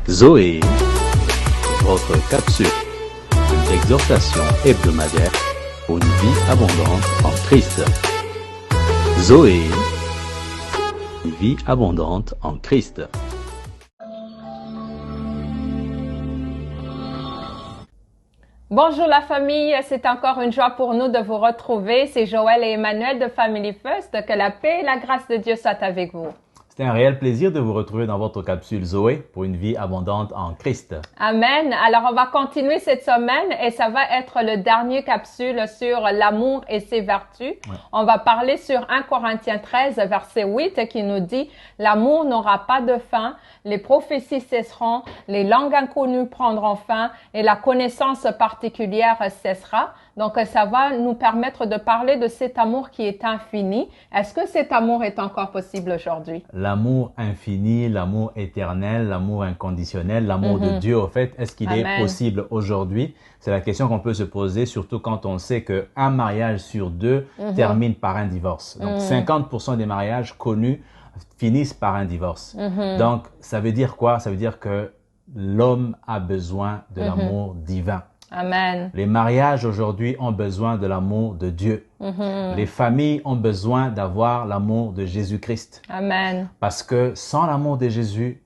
Zoé, votre capsule d'exhortation hebdomadaire pour une vie abondante en Christ. Zoé, une vie abondante en Christ. Bonjour la famille, c'est encore une joie pour nous de vous retrouver. C'est Joël et Emmanuel de Family First. Que la paix et la grâce de Dieu soient avec vous. C'est un réel plaisir de vous retrouver dans votre capsule Zoé pour une vie abondante en Christ. Amen. Alors, on va continuer cette semaine et ça va être le dernier capsule sur l'amour et ses vertus. Ouais. On va parler sur 1 Corinthiens 13, verset 8 qui nous dit « L'amour n'aura pas de fin, les prophéties cesseront, les langues inconnues prendront fin et la connaissance particulière cessera. » Donc, ça va nous permettre de parler de cet amour qui est infini. Est-ce que cet amour est encore possible aujourd'hui? L'amour infini, l'amour éternel, l'amour inconditionnel, l'amour de Dieu, au fait, est-ce qu'il est possible aujourd'hui? C'est la question qu'on peut se poser, surtout quand on sait qu'un mariage sur deux termine par un divorce. Donc, 50% des mariages connus finissent par un divorce. Donc, ça veut dire quoi? Ça veut dire que l'homme a besoin de l'amour divin. Amen. Les mariages aujourd'hui ont besoin de l'amour de Dieu. Les familles ont besoin d'avoir l'amour de Jésus-Christ. Amen. Parce que sans l'amour de Jésus,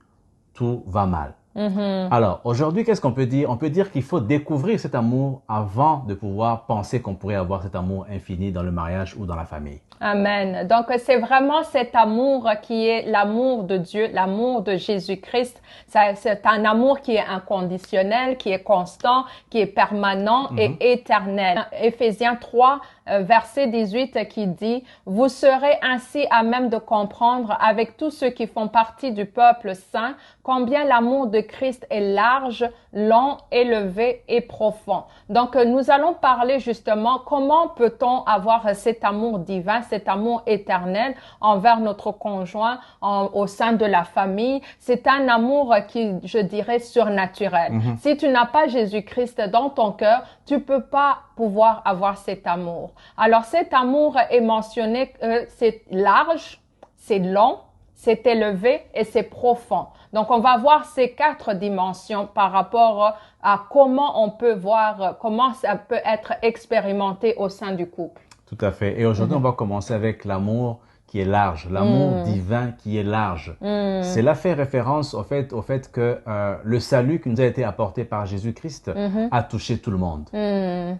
tout va mal. Alors, aujourd'hui, qu'est-ce qu'on peut dire? On peut dire qu'il faut découvrir cet amour avant de pouvoir penser qu'on pourrait avoir cet amour infini dans le mariage ou dans la famille. Amen. Donc, c'est vraiment cet amour qui est l'amour de Dieu, l'amour de Jésus-Christ. C'est un amour qui est inconditionnel, qui est constant, qui est permanent et éternel. Éphésiens 3, verset 18 qui dit « Vous serez ainsi à même de comprendre avec tous ceux qui font partie du peuple saint combien l'amour de Christ est large, long, élevé et profond. » Donc, nous allons parler justement comment peut-on avoir cet amour divin, cet amour éternel envers notre conjoint au sein de la famille. C'est un amour qui, je dirais, surnaturel. Si tu n'as pas Jésus-Christ dans ton cœur, tu peux pas pouvoir avoir cet amour. Alors, cet amour est mentionné, c'est large, c'est long, c'est élevé et c'est profond. Donc, on va voir ces 4 dimensions par rapport à comment on peut voir, comment ça peut être expérimenté au sein du couple. Tout à fait. Et aujourd'hui, on va commencer avec l'amour qui est large, l'amour divin qui est large. Cela fait référence au fait que le salut qui nous a été apporté par Jésus-Christ a touché tout le monde.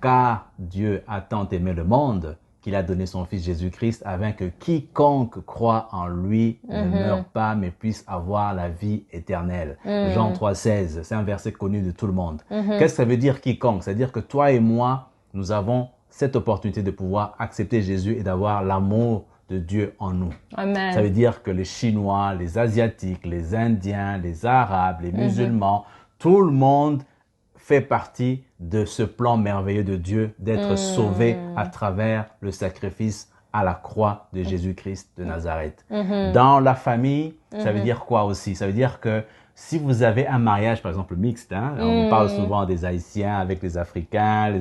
Car Dieu a tant aimé le monde qu'il a donné son Fils Jésus-Christ afin que quiconque croit en lui ne meure pas mais puisse avoir la vie éternelle. Jean 3,16, c'est un verset connu de tout le monde. Qu'est-ce que ça veut dire quiconque? C'est-à-dire que toi et moi, nous avons cette opportunité de pouvoir accepter Jésus et d'avoir l'amour de Dieu en nous. Amen. Ça veut dire que les Chinois, les Asiatiques, les Indiens, les Arabes, les musulmans, tout le monde fait partie de ce plan merveilleux de Dieu d'être sauvé à travers le sacrifice à la croix de Jésus-Christ de Nazareth. Dans la famille, ça veut dire quoi aussi? Ça veut dire que si vous avez un mariage, par exemple, mixte, on parle souvent des Haïtiens avec les Africains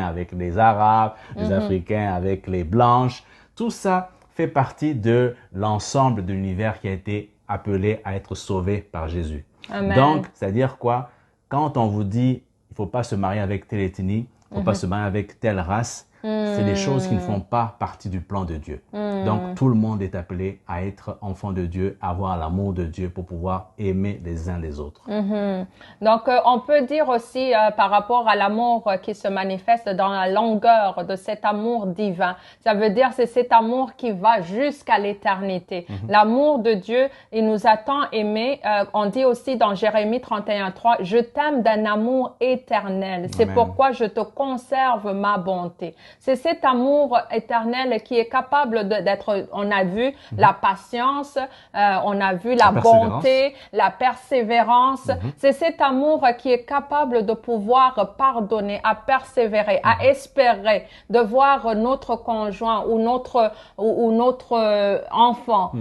avec les Arabes, les Africains avec les Blanches, tout ça fait partie de l'ensemble de l'univers qui a été appelé à être sauvé par Jésus. Amen. Donc, c'est-à-dire quoi? Quand on vous dit il ne faut pas se marier avec telle ethnie, il ne faut pas se marier avec telle race, c'est des choses qui ne font pas partie du plan de Dieu. Donc, tout le monde est appelé à être enfant de Dieu, à avoir l'amour de Dieu pour pouvoir aimer les uns les autres. Donc, on peut dire aussi par rapport à l'amour qui se manifeste dans la longueur de cet amour divin. Ça veut dire c'est cet amour qui va jusqu'à l'éternité. L'amour de Dieu, il nous a tant aimés. On dit aussi dans Jérémie 31:3, « Je t'aime d'un amour éternel. C'est pourquoi je te conserve ma bonté. » C'est cet amour éternel qui est capable d'être, on a vu la patience, on a vu la bonté, la persévérance. C'est cet amour qui est capable de pouvoir pardonner, à persévérer, à espérer, de voir notre conjoint ou notre enfant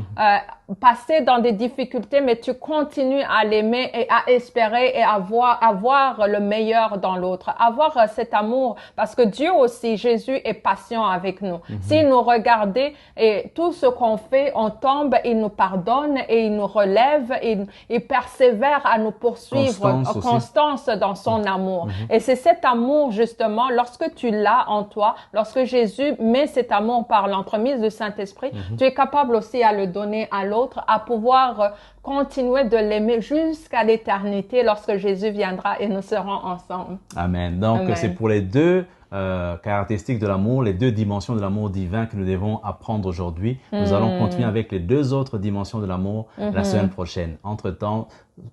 passer dans des difficultés, mais tu continues à l'aimer et à espérer et à voir le meilleur dans l'autre. Avoir cet amour, parce que Dieu aussi, Jésus Jésus est patient avec nous. S'il nous regardait et tout ce qu'on fait, on tombe, il nous pardonne et il nous relève et il persévère à nous poursuivre, constance dans son amour. Et c'est cet amour, justement, lorsque tu l'as en toi, lorsque Jésus met cet amour par l'entremise du Saint-Esprit, tu es capable aussi à le donner à l'autre, à pouvoir continuer de l'aimer jusqu'à l'éternité lorsque Jésus viendra et nous serons ensemble. Amen. Donc, c'est pour les deux caractéristiques de l'amour, les deux dimensions de l'amour divin que nous devons apprendre aujourd'hui. Nous allons continuer avec les deux autres dimensions de l'amour la semaine prochaine. Entre-temps,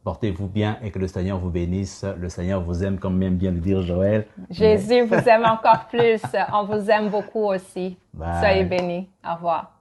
portez-vous bien et que le Seigneur vous bénisse. Le Seigneur vous aime, comme aime bien le dire Joël. Jésus vous aime encore plus. On vous aime beaucoup aussi. Bye. Soyez bénis. Au revoir.